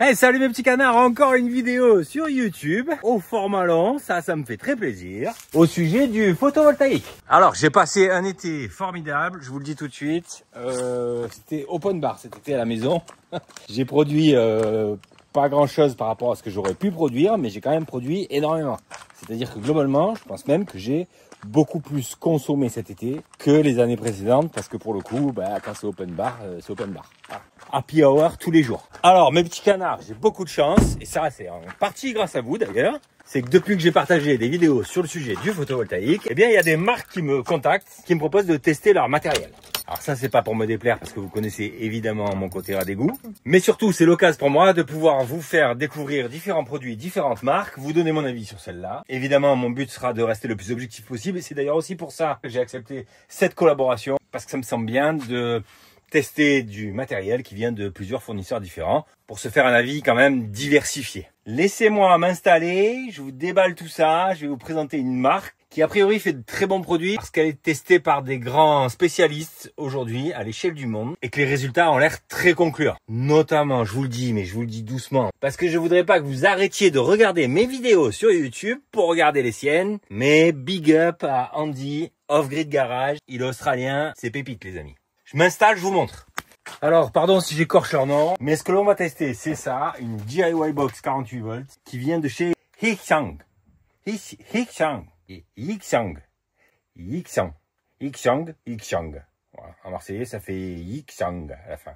Hey, salut mes petits canards, encore une vidéo sur YouTube au format long, ça me fait très plaisir, au sujet du photovoltaïque. Alors j'ai passé un été formidable, je vous le dis tout de suite, c'était open bar cet été à la maison. J'ai produit pas grand chose par rapport à ce que j'aurais pu produire, mais j'ai quand même produit énormément. C'est-à-dire que globalement, je pense même que j'ai beaucoup plus consommé cet été que les années précédentes, parce que pour le coup, quand c'est open bar, c'est open bar. Voilà. Happy hour tous les jours. Alors mes petits canards, j'ai beaucoup de chance, et ça c'est en partie grâce à vous d'ailleurs, c'est que depuis que j'ai partagé des vidéos sur le sujet du photovoltaïque, eh bien il y a des marques qui me contactent, qui me proposent de tester leur matériel. Alors ça c'est pas pour me déplaire parce que vous connaissez évidemment mon côté ras d'égout, mais surtout c'est l'occasion pour moi de pouvoir vous faire découvrir différents produits, différentes marques, vous donner mon avis sur celle-là. Évidemment mon but sera de rester le plus objectif possible et c'est d'ailleurs aussi pour ça que j'ai accepté cette collaboration, parce que ça me semble bien de tester du matériel qui vient de plusieurs fournisseurs différents pour se faire un avis quand même diversifié. Laissez-moi m'installer, je vous déballe tout ça, je vais vous présenter une marque qui a priori fait de très bons produits parce qu'elle est testée par des grands spécialistes aujourd'hui à l'échelle du monde et que les résultats ont l'air très concluants. Notamment, je vous le dis, mais je vous le dis doucement, parce que je voudrais pas que vous arrêtiez de regarder mes vidéos sur YouTube pour regarder les siennes, mais big up à Andy, Off Grid Garage, il est australien, c'est pépite les amis. Je m'installe, je vous montre. Alors, pardon si j'écorche leur nom, mais ce que l'on va tester, c'est ça, une DIY box 48 volts qui vient de chez Yixiang. Voilà. En marseillais, ça fait Yixiang à la fin.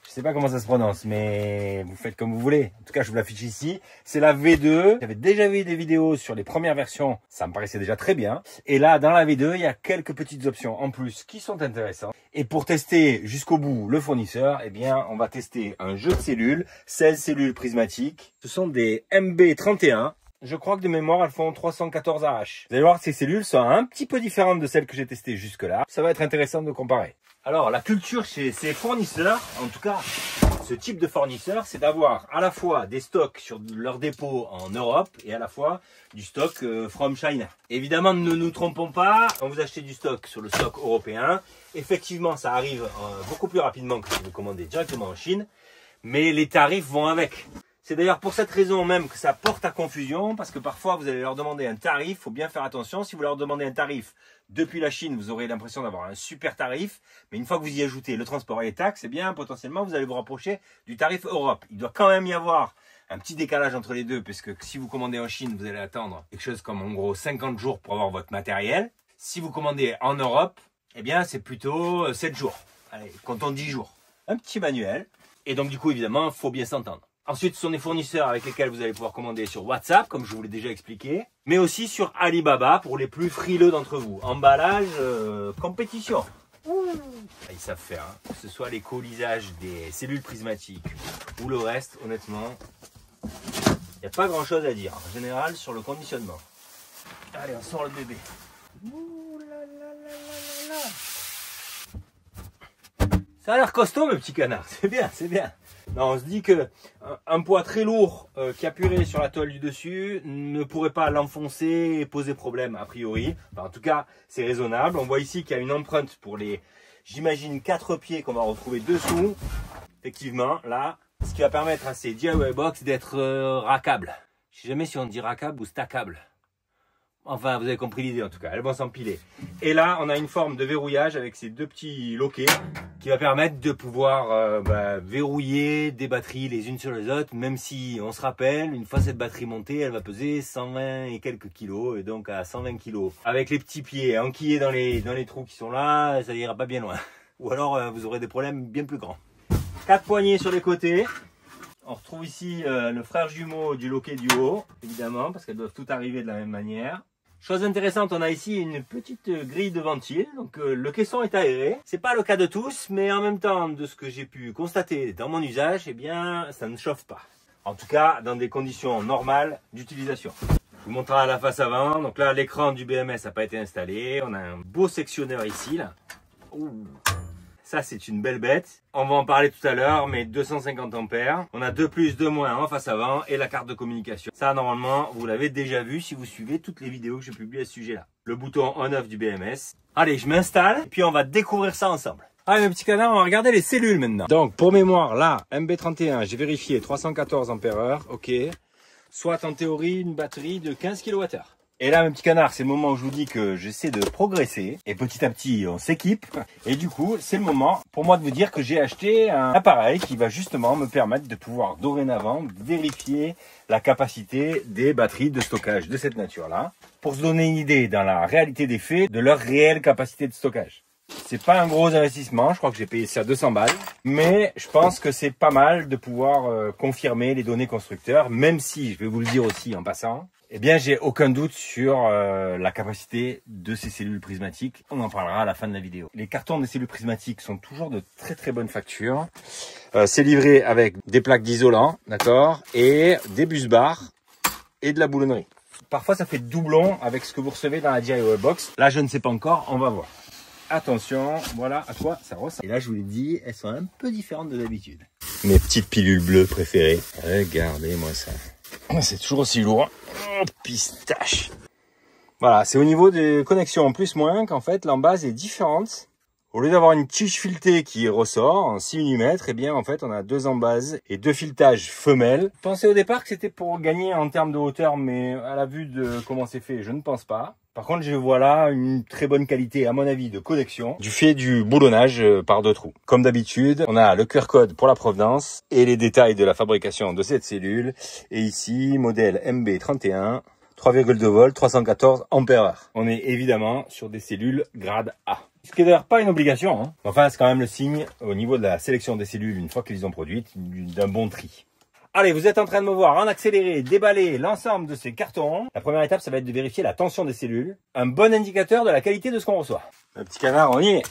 Je sais pas comment ça se prononce, mais vous faites comme vous voulez. En tout cas, je vous l'affiche ici. C'est la V2. J'avais déjà vu des vidéos sur les premières versions. Ça me paraissait déjà très bien. Et là, dans la V2, il y a quelques petites options en plus qui sont intéressantes. Et pour tester jusqu'au bout le fournisseur, eh bien, on va tester un jeu de cellules, 16 cellules prismatiques. Ce sont des MB31. Je crois que de mémoire, elles font 314 AH. Vous allez voir que ces cellules sont un petit peu différentes de celles que j'ai testées jusque-là. Ça va être intéressant de comparer. Alors, la culture chez ces fournisseurs, en tout cas, ce type de fournisseur, c'est d'avoir à la fois des stocks sur leur dépôt en Europe et à la fois du stock from China. Évidemment, ne nous trompons pas, quand vous achetez du stock sur le stock européen, effectivement, ça arrive beaucoup plus rapidement que si vous commandez directement en Chine, mais les tarifs vont avec. C'est d'ailleurs pour cette raison même que ça porte à confusion, parce que parfois vous allez leur demander un tarif, il faut bien faire attention. Si vous leur demandez un tarif depuis la Chine, vous aurez l'impression d'avoir un super tarif, mais une fois que vous y ajoutez le transport et les taxes, eh bien potentiellement vous allez vous rapprocher du tarif Europe. Il doit quand même y avoir un petit décalage entre les deux, puisque si vous commandez en Chine, vous allez attendre quelque chose comme en gros 50 jours pour avoir votre matériel. Si vous commandez en Europe, eh bien c'est plutôt 7 jours. Allez, comptons 10 jours. Un petit manuel, et donc du coup évidemment, il faut bien s'entendre. Ensuite, ce sont des fournisseurs avec lesquels vous allez pouvoir commander sur WhatsApp, comme je vous l'ai déjà expliqué, mais aussi sur Alibaba pour les plus frileux d'entre vous. Emballage, compétition. Ils savent faire, hein. Que ce soit les colisages des cellules prismatiques ou le reste, honnêtement, il n'y a pas grand chose à dire en général sur le conditionnement. Allez, on sort le bébé. Ouh là là là là là là. Ça a l'air costaud, mes petits canards, c'est bien, c'est bien. Non, on se dit que un poids très lourd qui appuierait sur la tôle du dessus ne pourrait pas l'enfoncer et poser problème a priori. Enfin, en tout cas, c'est raisonnable. On voit ici qu'il y a une empreinte pour les, j'imagine, 4 pieds qu'on va retrouver dessous. Effectivement, là, ce qui va permettre à ces DIY box d'être rackables. Je sais jamais si on dit rackable ou stackable. Enfin, vous avez compris l'idée en tout cas, elles vont s'empiler. Et là, on a une forme de verrouillage avec ces deux petits loquets qui va permettre de pouvoir verrouiller des batteries les unes sur les autres, même si, on se rappelle, une fois cette batterie montée, elle va peser 120 et quelques kilos, et donc à 120 kilos. Avec les petits pieds enquillés dans les trous qui sont là, ça ira pas bien loin. Ou alors, vous aurez des problèmes bien plus grands. 4 poignées sur les côtés. On retrouve ici le frère jumeau du loquet du haut, évidemment, parce qu'elles doivent toutes arriver de la même manière. Chose intéressante, on a ici une petite grille de ventile, donc le caisson est aéré. C'est pas le cas de tous, mais en même temps, de ce que j'ai pu constater dans mon usage, eh bien, ça ne chauffe pas. En tout cas, dans des conditions normales d'utilisation. Je vous montre à la face avant. Donc là, l'écran du BMS n'a pas été installé. On a un beau sectionneur ici, là. Ouh. Ça, c'est une belle bête. On va en parler tout à l'heure, mais 250 ampères. On a 2 plus, 2 moins en face avant et la carte de communication. Ça, normalement, vous l'avez déjà vu si vous suivez toutes les vidéos que j'ai publiées à ce sujet-là. Le bouton on-off du BMS. Allez, je m'installe et puis on va découvrir ça ensemble. Ah, mes petits canards, on va regarder les cellules maintenant. Donc, pour mémoire, là, MB31, j'ai vérifié 314 ampères-heure, ok. Soit en théorie, une batterie de 15 kWh. Et là, mes petits canards, c'est le moment où je vous dis que j'essaie de progresser. Et petit à petit, on s'équipe. Et du coup, c'est le moment pour moi de vous dire que j'ai acheté un appareil qui va justement me permettre de pouvoir dorénavant vérifier la capacité des batteries de stockage de cette nature-là. Pour se donner une idée dans la réalité des faits de leur réelle capacité de stockage. C'est pas un gros investissement, je crois que j'ai payé ça 200 balles. Mais je pense que c'est pas mal de pouvoir confirmer les données constructeurs. Même si, je vais vous le dire aussi en passant, eh bien, j'ai aucun doute sur la capacité de ces cellules prismatiques. On en parlera à la fin de la vidéo. Les cartons des cellules prismatiques sont toujours de très très bonne facture. C'est livré avec des plaques d'isolant, d'accord, et des bus bars et de la boulonnerie. Parfois, ça fait doublon avec ce que vous recevez dans la DIY box. Là, je ne sais pas encore, on va voir. Attention, voilà à quoi ça ressemble. Et là, je vous l'ai dit, elles sont un peu différentes de d'habitude. Mes petites pilules bleues préférées. Regardez-moi ça. C'est toujours aussi lourd. Oh, pistache. Voilà, c'est au niveau des connexions plus-moins qu'en fait l'embase est différente. Au lieu d'avoir une tige filetée qui ressort en 6 mm, eh bien en fait on a 2 embases et 2 filetages femelles. Je pensais au départ que c'était pour gagner en termes de hauteur, mais à la vue de comment c'est fait, je ne pense pas. Par contre, je vois là une très bonne qualité, à mon avis, de connexion du fait du boulonnage par 2 trous. Comme d'habitude, on a le QR code pour la provenance et les détails de la fabrication de cette cellule. Et ici, modèle MB31, 3,2 volts, 314 ampères-heure. On est évidemment sur des cellules grade A. Ce qui n'est d'ailleurs pas une obligation, hein. Enfin, c'est quand même le signe, au niveau de la sélection des cellules, une fois qu'ils ont produites, d'un bon tri. Allez, vous êtes en train de me voir en accéléré déballer l'ensemble de ces cartons. La première étape, ça va être de vérifier la tension des cellules. Un bon indicateur de la qualité de ce qu'on reçoit. Le petit canard, on y est.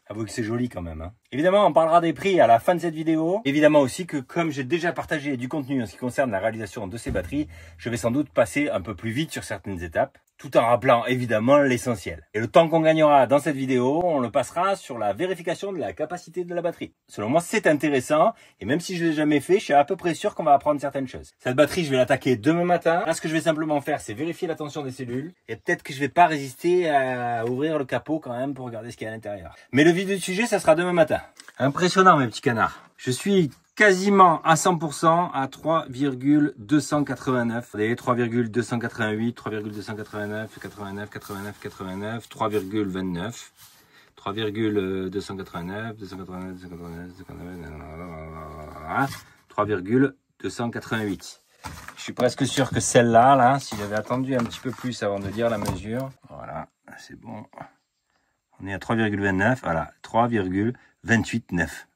Avouez que c'est joli quand même, hein. Évidemment, on parlera des prix à la fin de cette vidéo. Évidemment aussi que comme j'ai déjà partagé du contenu en ce qui concerne la réalisation de ces batteries, je vais sans doute passer un peu plus vite sur certaines étapes, tout en rappelant évidemment l'essentiel. Et le temps qu'on gagnera dans cette vidéo, on le passera sur la vérification de la capacité de la batterie. Selon moi, c'est intéressant, et même si je ne l'ai jamais fait, je suis à peu près sûr qu'on va apprendre certaines choses. Cette batterie, je vais l'attaquer demain matin. Là, ce que je vais simplement faire, c'est vérifier la tension des cellules, et peut-être que je vais pas résister à ouvrir le capot quand même pour regarder ce qu'il y a à l'intérieur. Mais le vif du sujet, ça sera demain matin. Impressionnant, mes petits canards. Je suis quasiment à 100% à 3,289. Vous voyez, 3,288, 3,289, 89, 89, 89, 3,29, 3,289, 289, 289, 3,288. Je suis presque sûr que celle-là, là, si j'avais attendu un petit peu plus avant de dire la mesure, voilà, c'est bon. On est à 3,29, voilà, 3,289.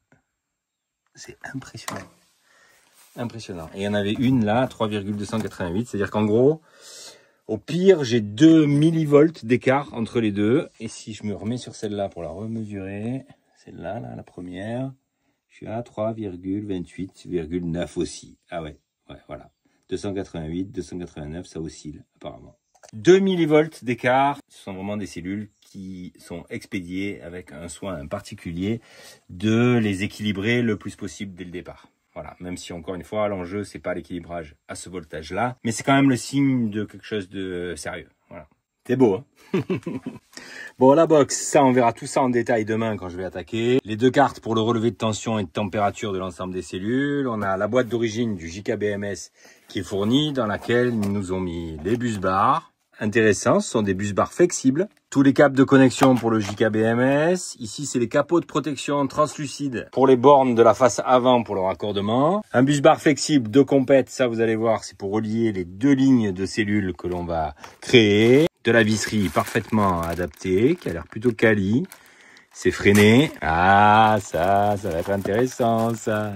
C'est impressionnant. Impressionnant. Et il y en avait une là, 3,288. C'est-à-dire qu'en gros, au pire, j'ai 2 millivolts d'écart entre les deux. Et si je me remets sur celle-là pour la remesurer, celle-là, là, la première, je suis à 3,28,9 aussi. Ah ouais, voilà. 288, 289, ça oscille apparemment. 2 millivolts d'écart, ce sont vraiment des cellules qui sont expédiées avec un soin particulier de les équilibrer le plus possible dès le départ. Voilà, même si encore une fois, l'enjeu, c'est pas l'équilibrage à ce voltage-là, mais c'est quand même le signe de quelque chose de sérieux. Voilà. C'est beau, hein. Bon, la box, ça, on verra tout ça en détail demain quand je vais attaquer. Les 2 cartes pour le relevé de tension et de température de l'ensemble des cellules. On a la boîte d'origine du JKBMS qui est fournie, dans laquelle ils nous ont mis les bus bars. Intéressant, ce sont des bus bars flexibles. Tous les câbles de connexion pour le JKBMS. Ici, c'est les capots de protection translucides pour les bornes de la face avant pour le raccordement. Un bus bar flexible de compète, ça vous allez voir, c'est pour relier les 2 lignes de cellules que l'on va créer. De la visserie parfaitement adaptée, qui a l'air plutôt quali. C'est freiné. Ah, ça va être intéressant, ça.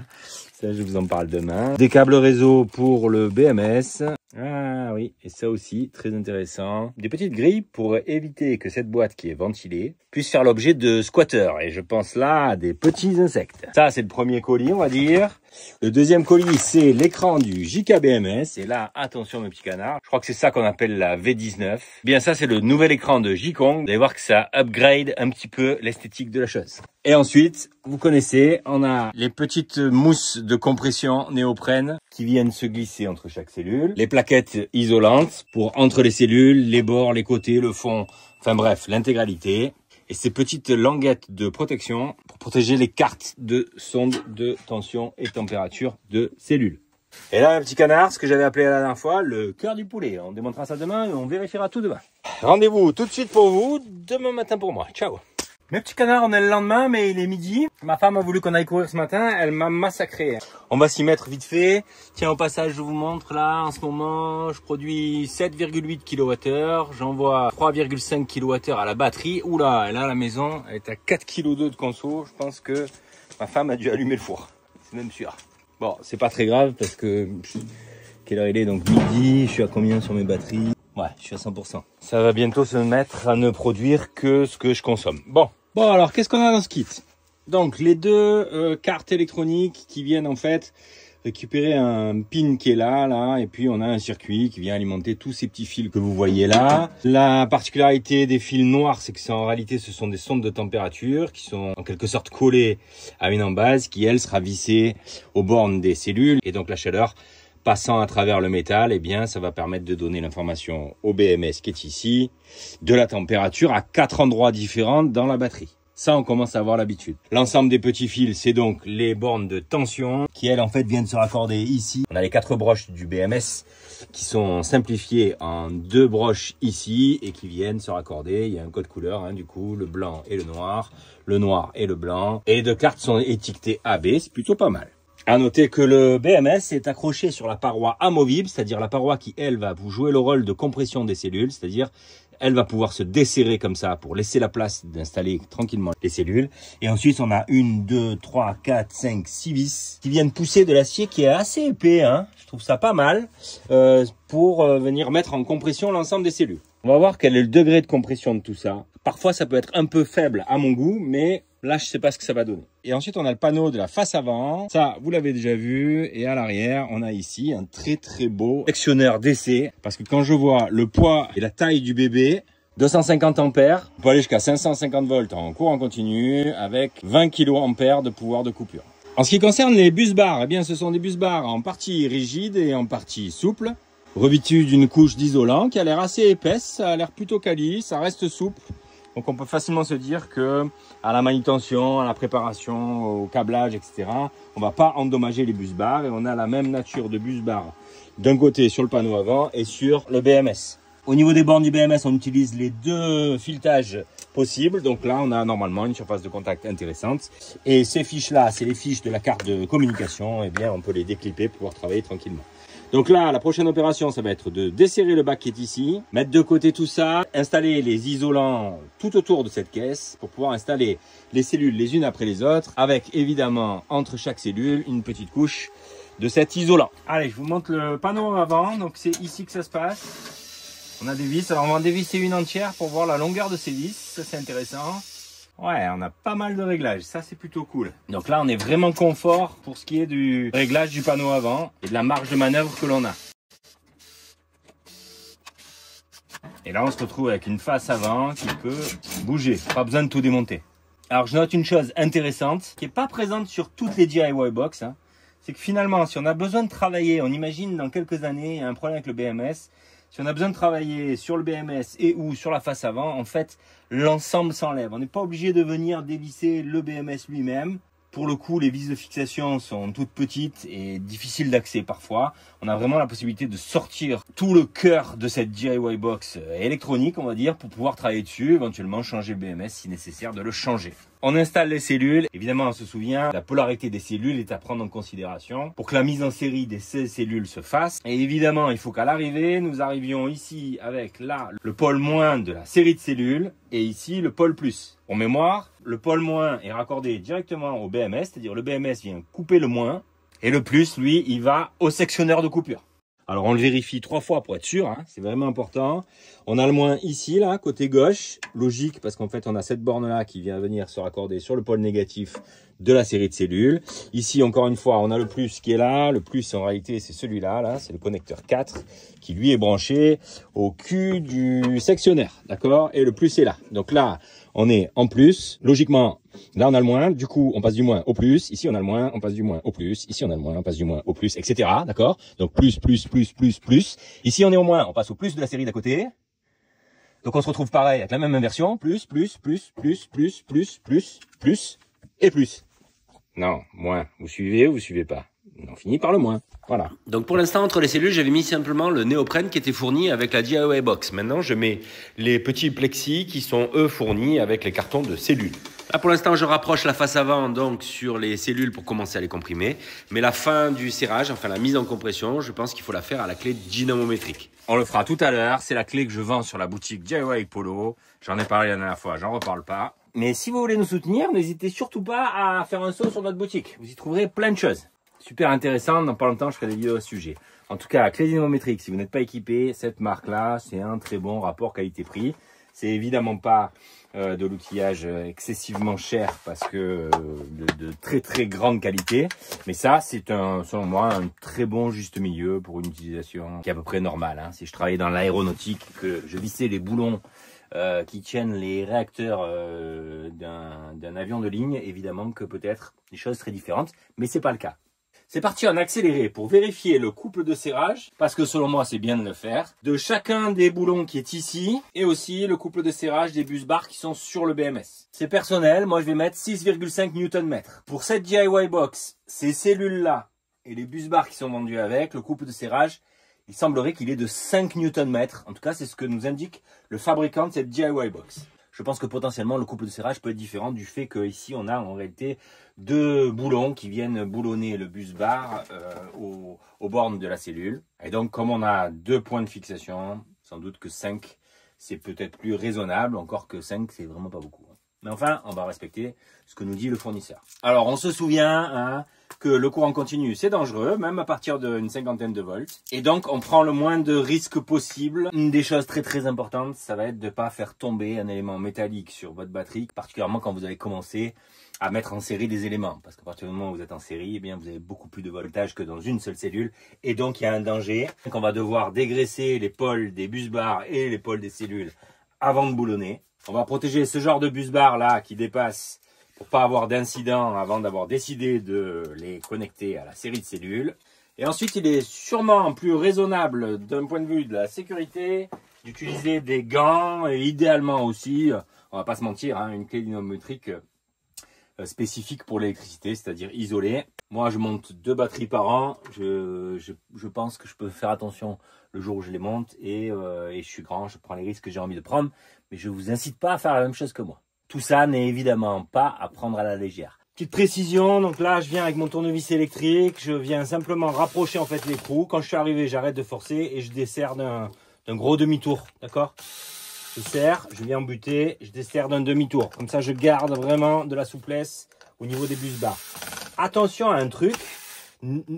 Ça, je vous en parle demain. Des câbles réseau pour le BMS. Ah oui, et ça aussi, très intéressant. Des petites grilles pour éviter que cette boîte qui est ventilée puisse faire l'objet de squatters. Et je pense là à des petits insectes. Ça, c'est le premier colis, on va dire. Le deuxième colis, c'est l'écran du JKBMS. Et là, attention mes petits canards, je crois que c'est ça qu'on appelle la V19. Bien ça, c'est le nouvel écran de Jikong. Vous allez voir que ça upgrade un petit peu l'esthétique de la chose. Et ensuite, vous connaissez, on a les petites mousses de compression néoprène qui viennent se glisser entre chaque cellule. Les plaquettes isolantes pour entre les cellules, les bords, les côtés, le fond, enfin bref, l'intégralité. et ces petites languettes de protection pour protéger les cartes de sonde de tension et température de cellules. Et là, un petit canard, ce que j'avais appelé la dernière fois, le cœur du poulet. On démontrera ça demain et on vérifiera tout demain. Rendez-vous tout de suite pour vous, demain matin pour moi. Ciao. Mes petits canards, on est le lendemain, mais il est midi. Ma femme a voulu qu'on aille courir ce matin, elle m'a massacré. On va s'y mettre vite fait. Tiens, au passage, je vous montre là, en ce moment, je produis 7,8 kWh. J'envoie 3,5 kWh à la batterie. Oula, là, la maison, elle est à 4,2 kg de conso. Je pense que ma femme a dû allumer le four. C'est même sûr. Bon, c'est pas très grave parce que... Quelle heure il est? Donc midi, je suis à combien sur mes batteries? Ouais, je suis à 100%. Ça va bientôt se mettre à ne produire que ce que je consomme. Bon, alors qu'est-ce qu'on a dans ce kit? Donc les deux cartes électroniques qui viennent en fait récupérer un pin qui est là, et puis on a un circuit qui vient alimenter tous ces petits fils que vous voyez là. La particularité des fils noirs, c'est que en réalité ce sont des sondes de température qui sont en quelque sorte collées à une embase qui elle sera vissée aux bornes des cellules, et donc la chaleur passant à travers le métal, eh bien, ça va permettre de donner l'information au BMS qui est ici, de la température à 4 endroits différents dans la batterie. Ça, on commence à avoir l'habitude. L'ensemble des petits fils, c'est donc les bornes de tension qui, elles, en fait, viennent se raccorder ici. On a les 4 broches du BMS qui sont simplifiées en 2 broches ici et qui viennent se raccorder. Il y a un code couleur, hein, du coup, le blanc et le noir et le blanc. Et les 2 cartes sont étiquetées AB, c'est plutôt pas mal. À noter que le BMS est accroché sur la paroi amovible, c'est-à-dire la paroi qui, elle, va vous jouer le rôle de compression des cellules, c'est-à-dire elle va pouvoir se desserrer comme ça pour laisser la place d'installer tranquillement les cellules. Et ensuite, on a 1, 2, 3, 4, 5, 6 vis qui viennent pousser de l'acier qui est assez épais, hein. Je trouve ça pas mal, pour venir mettre en compression l'ensemble des cellules. On va voir quel est le degré de compression de tout ça. Parfois, ça peut être un peu faible à mon goût, mais là, je sais pas ce que ça va donner. Et ensuite, on a le panneau de la face avant. Ça, vous l'avez déjà vu. Et à l'arrière, on a ici un très très beau sectionneur d'essai. Parce que quand je vois le poids et la taille du bébé, 250 ampères, on peut aller jusqu'à 550 volts en courant continu avec 20 kA de pouvoir de coupure. En ce qui concerne les bus bars, eh bien, ce sont des bus bars en partie rigides et en partie souples, revêtus d'une couche d'isolant qui a l'air assez épaisse, ça a l'air plutôt quali, ça reste souple. Donc on peut facilement se dire que à la manutention, à la préparation, au câblage, etc., on va pas endommager les bus bars et on a la même nature de bus bar d'un côté sur le panneau avant et sur le BMS. Au niveau des bornes du BMS, on utilise les 2 filetages possibles. Donc là, on a normalement une surface de contact intéressante. Et ces fiches-là, c'est les fiches de la carte de communication. Eh bien, on peut les déclipper pour pouvoir travailler tranquillement. Donc là, la prochaine opération, ça va être de desserrer le bac qui est ici, mettre de côté tout ça, installer les isolants tout autour de cette caisse pour pouvoir installer les cellules les unes après les autres, avec évidemment entre chaque cellule une petite couche de cet isolant. Allez, je vous montre le panneau avant. Donc c'est ici que ça se passe. On a des vis, alors on va en dévisser une entière pour voir la longueur de ces vis, ça c'est intéressant. Ouais, on a pas mal de réglages, ça c'est plutôt cool. Donc là on est vraiment confort pour ce qui est du réglage du panneau avant et de la marge de manœuvre que l'on a. Et là on se retrouve avec une face avant qui peut bouger, pas besoin de tout démonter. Alors je note une chose intéressante qui n'est pas présente sur toutes les DIY box, hein. C'est que finalement si on a besoin de travailler, on imagine dans quelques années il y a un problème avec le BMS, si on a besoin de travailler sur le BMS et ou sur la face avant, en fait, l'ensemble s'enlève. On n'est pas obligé de venir dévisser le BMS lui-même. Pour le coup, les vis de fixation sont toutes petites et difficiles d'accès parfois. On a vraiment la possibilité de sortir tout le cœur de cette DIY box électronique, on va dire, pour pouvoir travailler dessus, éventuellement changer le BMS si nécessaire de le changer. On installe les cellules. Évidemment, on se souvient, la polarité des cellules est à prendre en considération pour que la mise en série des 16 cellules se fasse. Et évidemment, il faut qu'à l'arrivée, nous arrivions ici avec là le pôle moins de la série de cellules et ici le pôle plus. Pour mémoire, le pôle moins est raccordé directement au BMS, c'est-à-dire le BMS vient couper le moins et le plus, lui, il va au sectionneur de coupure. Alors on le vérifie 3 fois pour être sûr, hein, c'est vraiment important. On a le moins ici, là, côté gauche, logique parce qu'en fait on a cette borne là qui vient venir se raccorder sur le pôle négatif de la série de cellules. Ici encore une fois on a le plus qui est là, le plus en réalité c'est celui-là, là, c'est le connecteur 4 qui lui est branché au cul du sectionnaire, d'accord? Et le plus est là, donc là on est en plus, logiquement, là on a le moins, du coup on passe du moins au plus, ici on a le moins, on passe du moins au plus, ici on a le moins, on passe du moins au plus, etc. D'accord? Donc plus, plus, plus, plus, plus. Ici on est au moins, on passe au plus de la série d'à côté. Donc on se retrouve pareil avec la même inversion, plus, et plus. Non, moins. Vous suivez ou vous suivez pas? On finit par le moins. Voilà. Donc pour l'instant, entre les cellules, j'avais mis simplement le néoprène qui était fourni avec la DIY box. Maintenant, je mets les petits plexis qui sont eux fournis avec les cartons de cellules. Là, pour l'instant, je rapproche la face avant donc sur les cellules pour commencer à les comprimer. Mais la fin du serrage, enfin la mise en compression, je pense qu'il faut la faire à la clé dynamométrique. On le fera tout à l'heure. C'est la clé que je vends sur la boutique DIY Polo. J'en ai parlé la dernière fois, j'en reparle pas. Mais si vous voulez nous soutenir, n'hésitez surtout pas à faire un saut sur notre boutique. Vous y trouverez plein de choses. Super intéressant, dans pas longtemps je ferai des vidéos à ce sujet. En tout cas, clé dynamométrique, si vous n'êtes pas équipé, cette marque-là, c'est un très bon rapport qualité-prix. C'est évidemment pas de l'outillage excessivement cher parce que de très très grande qualité. Mais ça, c'est selon moi un très bon juste milieu pour une utilisation qui est à peu près normale. Hein. Si je travaillais dans l'aéronautique, que je vissais les boulons qui tiennent les réacteurs d'un avion de ligne, évidemment que peut-être des choses seraient différentes, mais c'est pas le cas. C'est parti en accéléré pour vérifier le couple de serrage, parce que selon moi c'est bien de le faire, de chacun des boulons qui est ici, et aussi le couple de serrage des bus bars qui sont sur le BMS. C'est personnel, moi je vais mettre 6,5 Nm. Pour cette DIY box, ces cellules-là et les bus bars qui sont vendus avec, le couple de serrage, il semblerait qu'il est de 5 Nm. En tout cas, c'est ce que nous indique le fabricant de cette DIY box. Je pense que potentiellement, le couple de serrage peut être différent du fait qu'ici, on a en réalité deux boulons qui viennent boulonner le bus bar aux bornes de la cellule. Et donc, comme on a deux points de fixation, sans doute que 5, c'est peut-être plus raisonnable. Encore que 5, c'est vraiment pas beaucoup. Mais enfin, on va respecter ce que nous dit le fournisseur. Alors, on se souvient hein, que le courant continu, c'est dangereux, même à partir d'une cinquantaine de volts. Et donc, on prend le moins de risques possible. Une des choses très très importantes, ça va être de ne pas faire tomber un élément métallique sur votre batterie, particulièrement quand vous allez commencer à mettre en série des éléments. Parce qu'à partir du moment où vous êtes en série, eh bien, vous avez beaucoup plus de voltage que dans une seule cellule. Et donc, il y a un danger. Donc, on va devoir dégraisser les pôles des bus bars et les pôles des cellules avant de boulonner. On va protéger ce genre de bus bar là qui dépasse pour pas avoir d'incident avant d'avoir décidé de les connecter à la série de cellules. Et ensuite, il est sûrement plus raisonnable d'un point de vue de la sécurité d'utiliser des gants et idéalement aussi, on va pas se mentir, hein, une clé dynamométrique spécifique pour l'électricité, c'est-à-dire isolée. Moi, je monte 2 batteries par an. Je pense que je peux faire attention le jour où je les monte et je suis grand, je prends les risques que j'ai envie de prendre. Mais je ne vous incite pas à faire la même chose que moi. Tout ça n'est évidemment pas à prendre à la légère. Petite précision, donc là, je viens avec mon tournevis électrique. Je viens simplement rapprocher en fait l'écrou. Quand je suis arrivé, j'arrête de forcer et je desserre d'un gros demi-tour, d'accord ? Je serre, je viens embuter, je desserre d'un demi-tour. Comme ça, je garde vraiment de la souplesse au niveau des bus bars. Attention à un truc,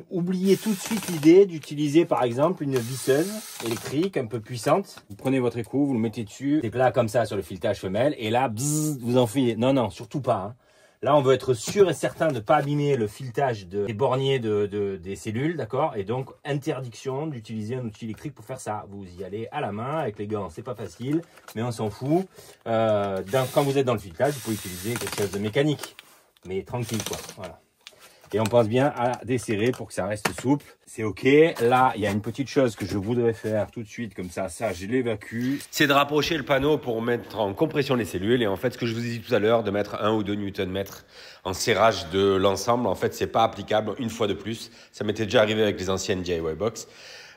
oubliez tout de suite l'idée d'utiliser par exemple une visseuse électrique un peu puissante. Vous prenez votre écrou, vous le mettez dessus, c'est plat comme ça sur le filetage femelle, et là, bzzz, vous enfilez. Non, non, surtout pas. Hein. Là, on veut être sûr et certain de ne pas abîmer le filetage des borniers des cellules, d'accord? Et donc, interdiction d'utiliser un outil électrique pour faire ça. Vous y allez à la main, avec les gants, c'est pas facile, mais on s'en fout. Quand vous êtes dans le filetage, vous pouvez utiliser quelque chose de mécanique, mais tranquille, quoi. Voilà. Et on pense bien à desserrer pour que ça reste souple. C'est OK. Là, il y a une petite chose que je voudrais faire tout de suite, comme ça, je l'évacue. C'est de rapprocher le panneau pour mettre en compression les cellules. Et en fait, ce que je vous ai dit tout à l'heure, de mettre 1 ou 2 Nm en serrage de l'ensemble, en fait, c'est pas applicable une fois de plus. Ça m'était déjà arrivé avec les anciennes DIY box.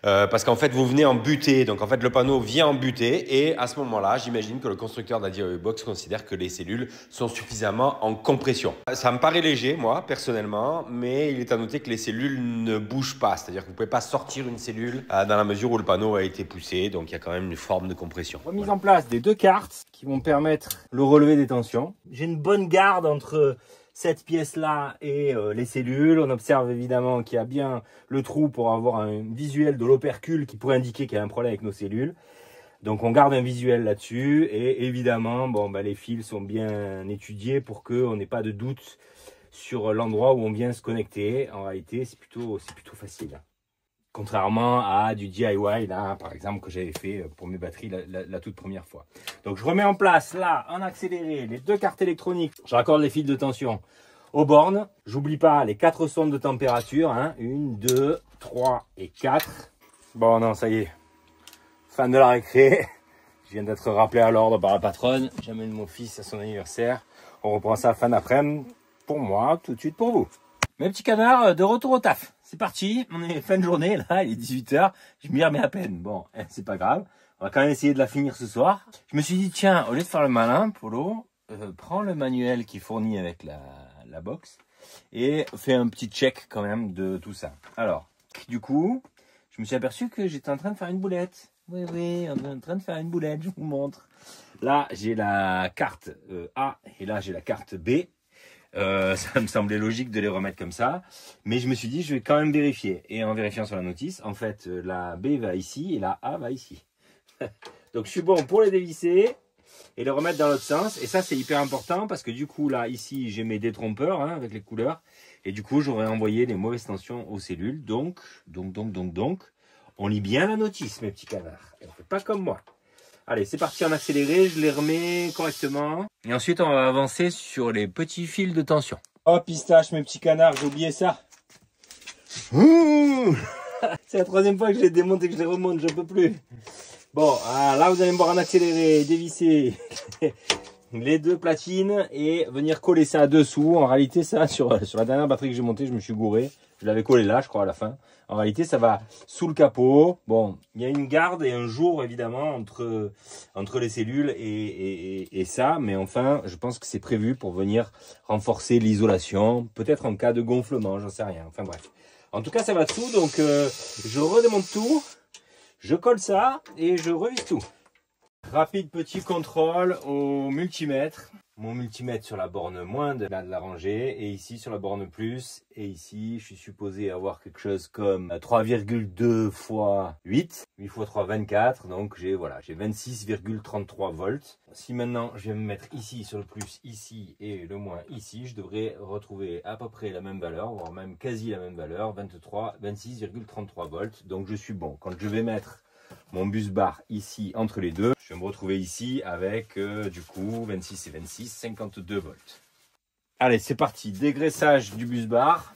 Parce qu'en fait, vous venez en butée. Donc, en fait, le panneau vient en butée. Et à ce moment-là, j'imagine que le constructeur de la DIY box considère que les cellules sont suffisamment en compression. Ça me paraît léger, moi, personnellement. Mais il est à noter que les cellules ne bougent pas. C'est-à-dire que vous ne pouvez pas sortir une cellule dans la mesure où le panneau a été poussé. Donc, il y a quand même une forme de compression. Remise en place des 2 cartes qui vont permettre le relevé des tensions. J'ai une bonne garde entre cette pièce-là et les cellules. On observe évidemment qu'il y a bien le trou pour avoir un visuel de l'opercule qui pourrait indiquer qu'il y a un problème avec nos cellules. Donc on garde un visuel là-dessus et évidemment les fils sont bien étudiés pour qu'on n'ait pas de doute sur l'endroit où on vient se connecter. En réalité, c'est plutôt facile. Contrairement à du DIY, là, par exemple, que j'avais fait pour mes batteries la toute première fois. Donc, je remets en place, là, en accéléré, les 2 cartes électroniques. Je raccorde les fils de tension aux bornes. J'oublie pas les 4 sondes de température. 1, 2, 3 et 4. Bon, non, ça y est. Fin de la récré. Je viens d'être rappelé à l'ordre par la patronne. J'amène mon fils à son anniversaire. On reprend ça fin d'après-midi. Pour moi, tout de suite pour vous. Mes petits canards, de retour au taf. C'est parti. On est fin de journée, là. Il est 18 h. Je m'y remets à peine. Bon, c'est pas grave. On va quand même essayer de la finir ce soir. Je me suis dit, tiens, au lieu de faire le malin, Polo, prends le manuel qui est fourni avec la box et fais un petit check quand même de tout ça. Alors, du coup, je me suis aperçu que j'étais en train de faire une boulette. Oui, on est en train de faire une boulette, je vous montre. Là, j'ai la carte A et là, j'ai la carte B. Ça me semblait logique de les remettre comme ça. Mais je me suis dit, je vais quand même vérifier. Et en vérifiant sur la notice, en fait, la B va ici et la A va ici. Donc, je suis bon pour les dévisser et les remettre dans l'autre sens. Et ça, c'est hyper important parce que du coup, là, ici, j'ai mes détrompeurs avec les couleurs. Et du coup, j'aurais envoyé les mauvaises tensions aux cellules. Donc, on lit bien la notice, mes petits canards. Et on fait pas comme moi. Allez, c'est parti en accéléré. Je les remets correctement. Et ensuite, on va avancer sur les petits fils de tension. Oh, pistache, mes petits canards, j'ai oublié ça. C'est la troisième fois que je les démonte et que je les remonte. Je peux plus. Bon, là, vous allez me voir en accéléré, dévisser les deux platines et venir coller ça dessous. En réalité, ça, sur la dernière batterie que j'ai montée, je me suis gouré. Je l'avais collé là, je crois, à la fin. En réalité, ça va sous le capot. Bon, il y a une garde et un jour, évidemment, entre les cellules et ça. Mais enfin, je pense que c'est prévu pour venir renforcer l'isolation. Peut-être en cas de gonflement, j'en sais rien. Enfin bref. En tout cas, ça va dessous. Donc, je redémonte tout. Je colle ça et je revise tout. Rapide petit contrôle au multimètre. Mon multimètre sur la borne moins de la rangée et ici sur la borne plus. Et ici, je suis supposé avoir quelque chose comme 3,2 x 8. 8 x 3, 24. Donc j'ai 26,33 volts. Si maintenant je vais me mettre ici sur le plus ici et le moins ici, je devrais retrouver à peu près la même valeur, voire même quasi la même valeur, 26,33 volts. Donc je suis bon. Quand je vais mettre mon bus bar ici entre les deux, je vais me retrouver ici avec du coup 26 et 26, 52 volts. Allez, c'est parti, dégraissage du bus bar.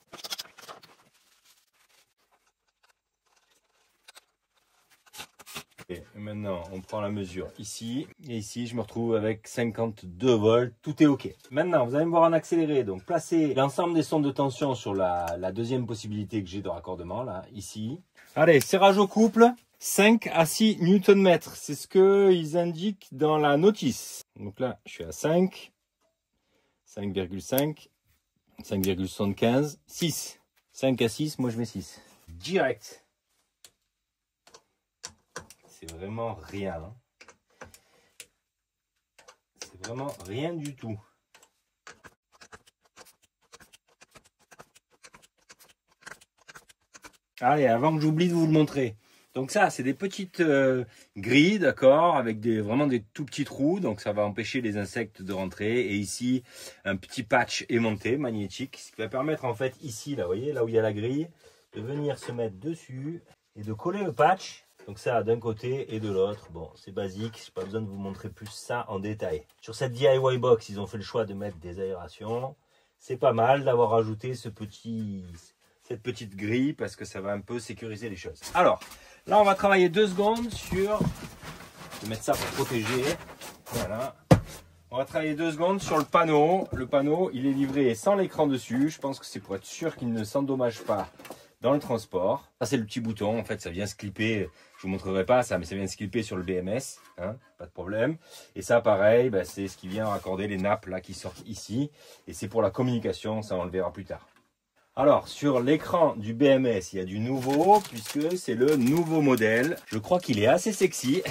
Et maintenant, on prend la mesure ici. Et ici, je me retrouve avec 52 volts. Tout est OK. Maintenant, vous allez me voir en accéléré. Donc, placez l'ensemble des sondes de tension sur la deuxième possibilité que j'ai de raccordement, là, ici. Allez, serrage au couple. 5 à 6 Nm. C'est ce qu'ils indiquent dans la notice. Donc là, je suis à 5. 5,5. 5,75. 6. 5 à 6, moi je mets 6. Direct. C'est vraiment rien. Hein. C'est vraiment rien du tout. Allez, avant que j'oublie de vous le montrer. Donc ça, c'est des petites grilles, d'accord, avec vraiment des tout petits trous. Donc ça va empêcher les insectes de rentrer. Et ici, un petit patch aimanté, magnétique, ce qui va permettre en fait ici, là, vous voyez, là où il y a la grille, de venir se mettre dessus et de coller le patch. Donc ça, d'un côté et de l'autre. Bon, c'est basique, je n'ai pas besoin de vous montrer plus ça en détail. Sur cette DIY box, ils ont fait le choix de mettre des aérations. C'est pas mal d'avoir ajouté cette petite grille parce que ça va un peu sécuriser les choses. Alors, là, on va travailler 2 secondes sur... Je vais mettre ça pour protéger. Voilà. On va travailler 2 secondes sur le panneau. Le panneau, il est livré sans l'écran dessus. Je pense que c'est pour être sûr qu'il ne s'endommage pas dans le transport. Ça, c'est le petit bouton. En fait, ça vient se clipper. Je vous montrerai pas ça, mais ça vient se clipper sur le BMS. Hein, pas de problème. Et ça, pareil, bah, c'est ce qui vient raccorder les nappes là qui sortent ici. Et c'est pour la communication. Ça, on le verra plus tard. Alors, sur l'écran du BMS, il y a du nouveau, puisque c'est le nouveau modèle. Je crois qu'il est assez sexy.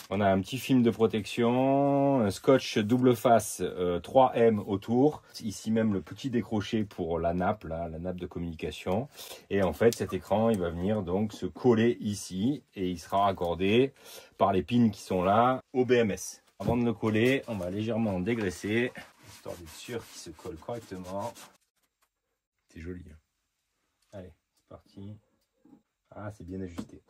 On a un petit film de protection, un scotch double face 3M autour. Ici même le petit décroché pour la nappe, là, la nappe de communication. Et en fait, cet écran, il va venir donc se coller ici et il sera raccordé par les pins qui sont là au BMS. Avant de le coller, on va légèrement dégraisser, histoire d'être sûr qu'il se colle correctement. C'est joli. Hein. Allez, c'est parti. Ah, c'est bien ajusté.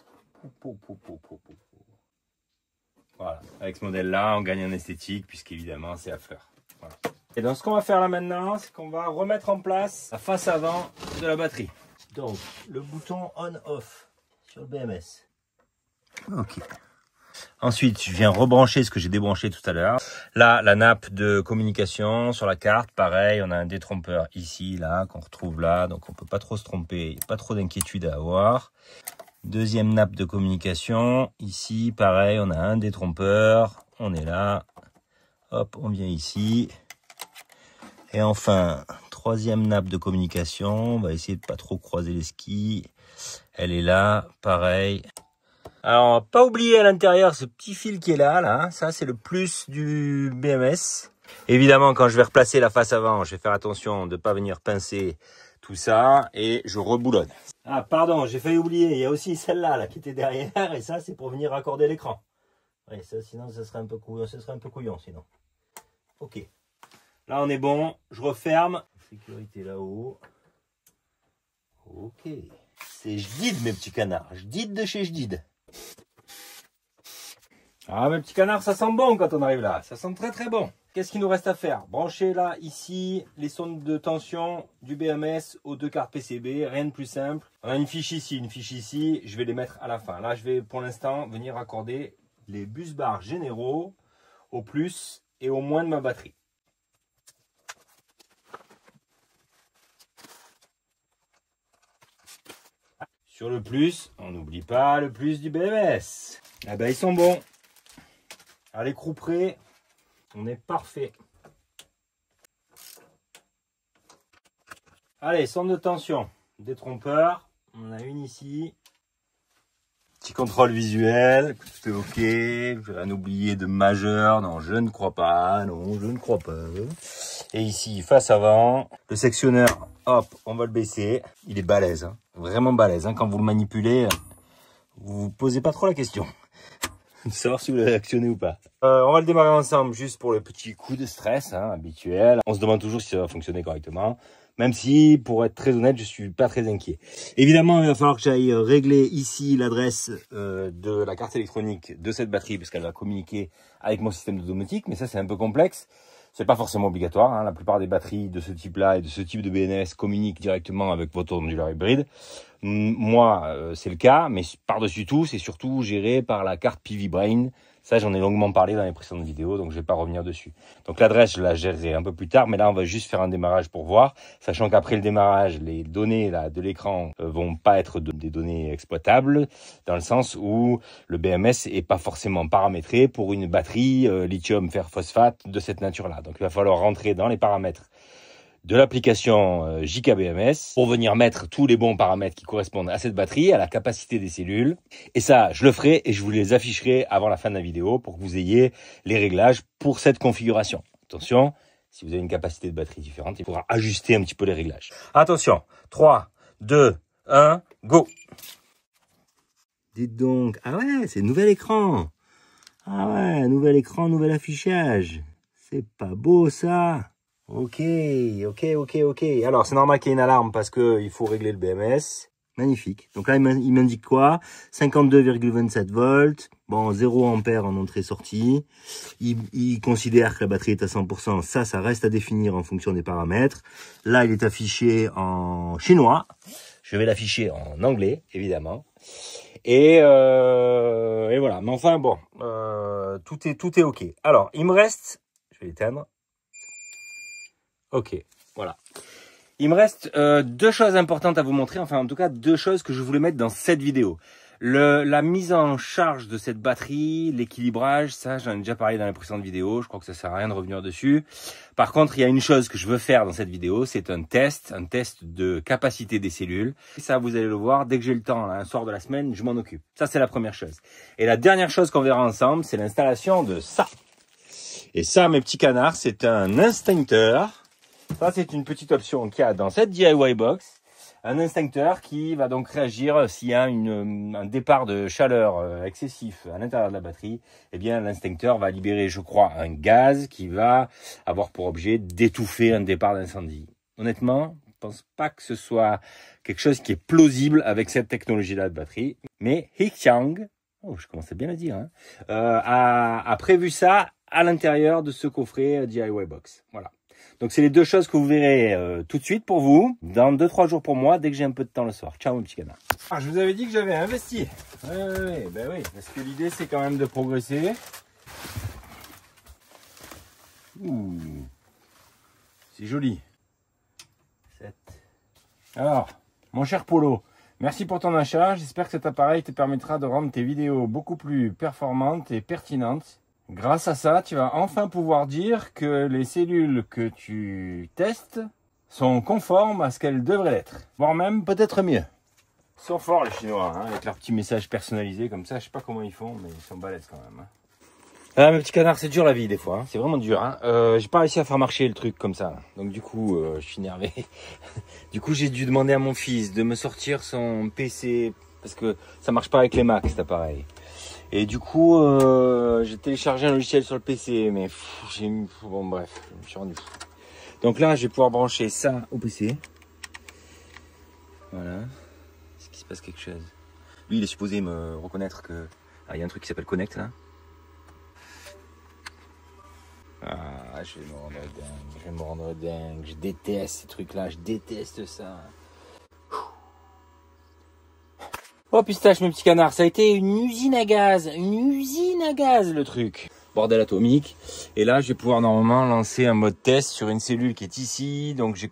Voilà, avec ce modèle-là, on gagne en esthétique, puisqu'évidemment, c'est à fleur. Voilà. Et donc, ce qu'on va faire là maintenant, c'est qu'on va remettre en place la face avant de la batterie. Donc, le bouton on-off sur le BMS. Ok. Ensuite, je viens rebrancher ce que j'ai débranché tout à l'heure. Là, la nappe de communication sur la carte, pareil, on a un détrompeur ici, là, qu'on retrouve là, donc on peut pas trop se tromper, pas trop d'inquiétude à avoir. Deuxième nappe de communication, ici, pareil, on a un détrompeur, on est là, hop, on vient ici. Et enfin, troisième nappe de communication, on va essayer de pas trop croiser les skis. Elle est là, pareil. Alors, pas oublier à l'intérieur ce petit fil qui est là, ça c'est le plus du BMS. Évidemment, quand je vais replacer la face avant, je vais faire attention de ne pas venir pincer tout ça et je reboulonne. Ah pardon, j'ai failli oublier, il y a aussi celle-là qui était derrière et ça c'est pour venir raccorder l'écran. Ouais, ça sinon ça serait un peu couillon, sinon. Ok. Là on est bon, je referme. Sécurité là-haut. Ok. C'est Jdid mes petits canards, Jdid de chez Jdid. Ah mes petits canards, ça sent bon quand on arrive là, ça sent très très bon. Qu'est-ce qu'il nous reste à faire? Brancher là, ici, les sondes de tension du BMS aux deux cartes PCB, rien de plus simple. On a une fiche ici, je vais les mettre à la fin. Là je vais pour l'instant venir accorder les bus bars généraux au plus et au moins de ma batterie. Sur le plus, on n'oublie pas le plus du BMS. Ah ben ils sont bons. À l'écrou près, on est parfait. Allez, sonde de tension, détrompeur. On en a une ici. Petit contrôle visuel, tout est ok. Je vais rien oublier de majeur. Non, je ne crois pas. Non, je ne crois pas. Et ici, face avant, le sectionneur, hop, on va le baisser. Il est balèze, hein. Vraiment balèze. Hein. Quand vous le manipulez, vous vous posez pas trop la question de savoir si vous l'avez actionné ou pas. On va le démarrer ensemble juste pour le petit coup de stress habituel. On se demande toujours si ça va fonctionner correctement. Même si, pour être très honnête, je suis pas très inquiet. Évidemment, il va falloir que j'aille régler ici l'adresse de la carte électronique de cette batterie, parce qu'elle va communiquer avec mon système de domotique. Mais ça, c'est un peu complexe. C'est pas forcément obligatoire. Hein. La plupart des batteries de ce type-là et de ce type de BNS communiquent directement avec votre ondulaire hybride. Moi, c'est le cas, mais par-dessus tout, c'est surtout géré par la carte PV Brain. Ça, j'en ai longuement parlé dans les précédentes vidéos, donc je vais pas revenir dessus. Donc l'adresse, je la gérerai un peu plus tard, mais là, on va juste faire un démarrage pour voir, sachant qu'après le démarrage, les données là de l'écran vont pas être des données exploitables, dans le sens où le BMS est pas forcément paramétré pour une batterie lithium fer phosphate de cette nature-là. Donc il va falloir rentrer dans les paramètres de l'application JKBMS pour venir mettre tous les bons paramètres qui correspondent à cette batterie, à la capacité des cellules. Et ça, je le ferai et je vous les afficherai avant la fin de la vidéo pour que vous ayez les réglages pour cette configuration. Attention, si vous avez une capacité de batterie différente, il faudra ajuster un petit peu les réglages. Attention, 3, 2, 1, go! Dites donc, ah ouais, c'est nouvel écran. Ah ouais, nouvel écran, nouvel affichage. C'est pas beau ça. Ok. Alors, c'est normal qu'il y ait une alarme parce qu'il faut régler le BMS. Magnifique. Donc là, il m'indique quoi? 52,27 volts. Bon, 0 ampère en entrée-sortie. Il considère que la batterie est à 100%. Ça reste à définir en fonction des paramètres. Là, il est affiché en chinois. Je vais l'afficher en anglais, évidemment. Et voilà. Mais enfin, bon, tout est ok. Alors, il me reste... Je vais l'éteindre. Ok, voilà. Il me reste deux choses importantes à vous montrer, enfin en tout cas deux choses que je voulais mettre dans cette vidéo. La mise en charge de cette batterie, l'équilibrage, ça j'en ai déjà parlé dans les précédentes vidéos, je crois que ça sert à rien de revenir dessus. Par contre, il y a une chose que je veux faire dans cette vidéo, c'est un test de capacité des cellules. Et ça, vous allez le voir, dès que j'ai le temps, là, un soir de la semaine, je m'en occupe. Ça, c'est la première chose. Et la dernière chose qu'on verra ensemble, c'est l'installation de ça. Et ça, mes petits canards, c'est un instincteur. Ça, c'est une petite option qu'il y a dans cette DIY box. Un instincteur qui va donc réagir s'il y a un départ de chaleur excessif à l'intérieur de la batterie. Eh bien, l'instincteur va libérer, je crois, un gaz qui va avoir pour objet d'étouffer un départ d'incendie. Honnêtement, je ne pense pas que ce soit quelque chose qui est plausible avec cette technologie-là de batterie. Mais Hichang, oh, je commence à bien le dire, hein, a prévu ça à l'intérieur de ce coffret DIY box. Voilà. Donc c'est les deux choses que vous verrez tout de suite pour vous, dans 2-3 jours pour moi, dès que j'ai un peu de temps le soir. Ciao mon petit canard. Ah, je vous avais dit que j'avais investi. Ben oui, parce que l'idée c'est quand même de progresser. Ouh, c'est joli. 7. Alors, mon cher Polo, merci pour ton achat. J'espère que cet appareil te permettra de rendre tes vidéos beaucoup plus performantes et pertinentes. Grâce à ça, tu vas enfin pouvoir dire que les cellules que tu testes sont conformes à ce qu'elles devraient être. Voire même peut-être mieux. Ils sont forts les Chinois, hein, avec leurs petits messages personnalisés comme ça. Je sais pas comment ils font, mais ils sont balèzes quand même. Hein. Ah, mes petits canards, c'est dur la vie des fois. Hein. C'est vraiment dur. Hein. J'ai pas réussi à faire marcher le truc comme ça. Donc du coup, je suis énervé. Du coup, j'ai dû demander à mon fils de me sortir son PC parce que ça marche pas avec les Mac cet appareil. Et du coup, j'ai téléchargé un logiciel sur le PC, mais bon bref, je me suis rendu fou. Donc là, je vais pouvoir brancher ça au PC. Voilà. Est-ce qu'il se passe quelque chose? Lui, il est supposé me reconnaître que... Ah, il y a un truc qui s'appelle Connect là. Ah, je vais me rendre dingue, je vais me rendre dingue. Je déteste ces trucs-là, je déteste ça. Oh pistache mes petits canards, ça a été une usine à gaz le truc. Bordel atomique. Et là je vais pouvoir normalement lancer un mode test sur une cellule qui est ici. Donc j'ai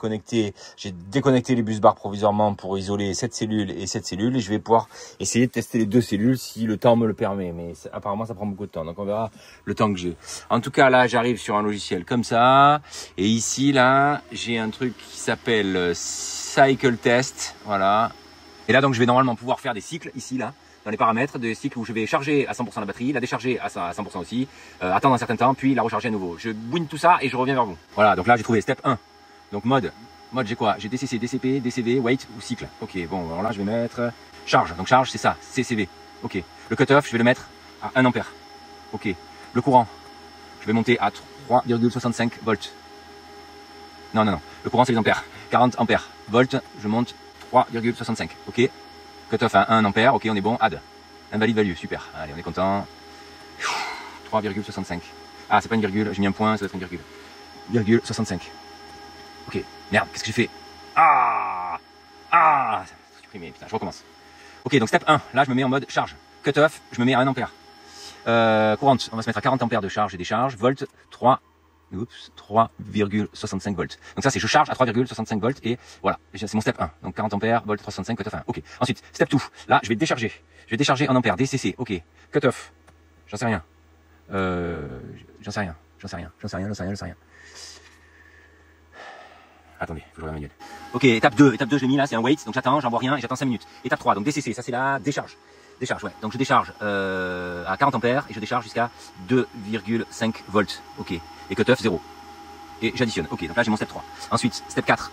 déconnecté les bus bars provisoirement pour isoler cette cellule et cette cellule. Et je vais pouvoir essayer de tester les deux cellules si le temps me le permet. Mais apparemment ça prend beaucoup de temps. Donc on verra le temps que j'ai. En tout cas là j'arrive sur un logiciel comme ça. Et ici là j'ai un truc qui s'appelle Cycle Test. Voilà. Et là, donc, je vais normalement pouvoir faire des cycles, ici, là, dans les paramètres, des cycles où je vais charger à 100% la batterie, la décharger à 100% aussi, attendre un certain temps, puis la recharger à nouveau. Je bouine tout ça et je reviens vers vous. Voilà, donc là, j'ai trouvé step 1. Donc, mode, j'ai quoi? J'ai DCC, DCP, DCV, wait ou cycle. Ok, bon, alors là, je vais mettre charge. Donc, charge, c'est ça, CCV. Ok. Le cutoff, je vais le mettre à 1 ampère. Ok. Le courant, je vais monter à 3,65 volts. Non. Le courant, c'est les ampères. 40 ampères. Volts, je monte 3,65. Ok. Cutoff à 1 ampère. Ok, on est bon. Add. Invalide value. Super. Allez, on est content. 3,65. Ah, c'est pas une virgule. J'ai mis un point. Ça doit être une virgule. Virgule 65. Ok. Merde. Qu'est-ce que j'ai fait? Supprimé. Putain, je recommence. Ok, donc step 1. Là, je me mets en mode charge. Cutoff, je me mets à 1 ampère. Courante, on va se mettre à 40 ampères de charge et décharge. Volt, 3,65 volts. Donc ça c'est je charge à 3,65 volts et voilà, c'est mon step 1. Donc 40 ampères, volt 365, cutoff 1. Ok. Ensuite, step 2. Là, je vais décharger. Je vais décharger en ampères, DCC. Ok. Cutoff. J'en sais rien. J'en sais rien. Attendez, faut que je regarde ma gueule. Ok, étape 2. Étape 2, je l'ai mis là, c'est un wait. Donc j'attends, j'en vois rien et j'attends 5 minutes. Étape 3, donc DCC, ça c'est la décharge. Décharge, ouais. Donc je décharge à 40 ampères et je décharge jusqu'à 2,5 volts. Ok. Et cutoff 0. Et j'additionne. Ok, donc là j'ai mon step 3. Ensuite, step 4.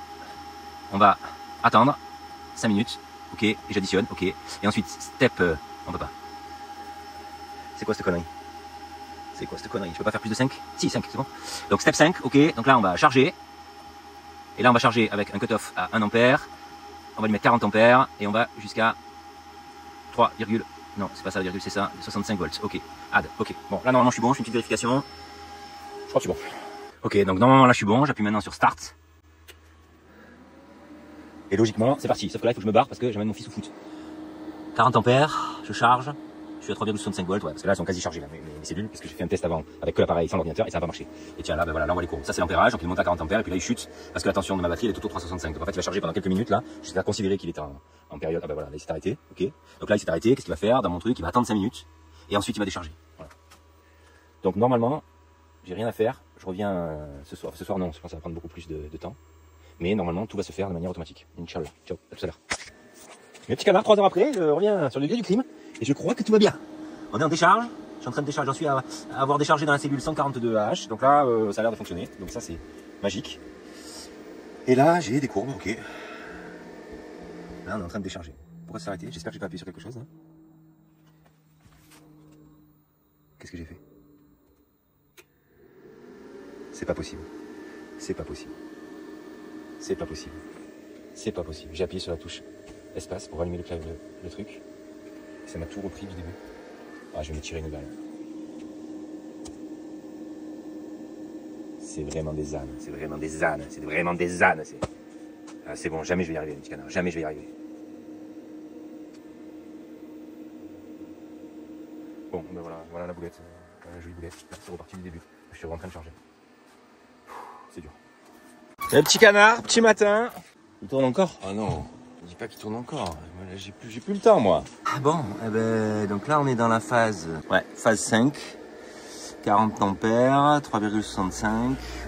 On va attendre 5 minutes. Ok, et j'additionne. Ok. Et ensuite, step... on peut pas. C'est quoi cette connerie? Je peux pas faire plus de 5? Si, 5, c'est bon. Donc step 5, ok. Donc là on va charger. Et là on va charger avec un cutoff à 1 ampère. On va lui mettre 40 ampères. Et on va jusqu'à 3, non, c'est pas ça la virgule, c'est ça. 65 volts. Ok. Add. Ok. Bon, là normalement je suis bon. Je fais une petite vérification. Je crois que je suis bon. Ok, donc normalement là je suis bon, j'appuie maintenant sur Start. Et logiquement, c'est parti. Sauf que là il faut que je me barre parce que j'amène mon fils au foot. 40 ampères, je charge. Je suis à 3,65 volts, ouais, parce que là elles sont quasi chargées là, mes cellules, parce que j'ai fait un test avant avec que l'appareil sans l'ordinateur et ça n'a pas marché. Et tiens là, ben voilà, là on voit les courbes. Ça c'est l'ampérage, donc il monte à 40 ampères et puis là il chute parce que la tension de ma batterie elle est tout au 365. Donc en fait il va charger pendant quelques minutes là, jusqu'à considérer qu'il est en période. Ah ben voilà, là il s'est arrêté, ok. Donc là il s'est arrêté, qu'est-ce qu'il va faire dans mon truc? Il va attendre 5 minutes et ensuite il va décharger. Voilà. Donc normalement, j'ai rien à faire. Je reviens ce soir. Ce soir non, je pense que ça va prendre beaucoup plus de temps. Mais normalement tout va se faire de manière automatique. Inch'Allah. Ciao, à tout à l'heure. Mes petits canards, 3 heures après, je reviens sur le lieu du crime et je crois que tout va bien. On est en décharge. Je suis en train de décharger. J'en suis à avoir déchargé dans la cellule 142Ah. Donc là, ça a l'air de fonctionner. Donc ça, c'est magique. Et là, j'ai des courbes. Ok. Là, on est en train de décharger. Pourquoi ça s'est arrêté? J'espère que j'ai pas appuyé sur quelque chose. Hein. Qu'est-ce que j'ai fait? C'est pas possible. C'est pas possible. C'est pas possible. C'est pas possible. J'ai appuyé sur la touche espace pour allumer le truc. Ça m'a tout repris du début. Ah, je vais me tirer une balle. c'est vraiment des ânes, c'est vraiment des ânes, c'est vraiment des ânes. Ah, c'est bon, jamais je vais y arriver, mon petit canard, jamais je vais y arriver. Bon, ben voilà la boulette, la jolie boulette, c'est reparti du début, je suis en train de charger. C'est dur. Le petit canard, petit matin. Il tourne encore? Ah non, je dis pas qu'il tourne encore. J'ai plus le temps, moi. Ah bon, eh ben, donc là, on est dans la phase, phase 5. 40 ampères, 3,65.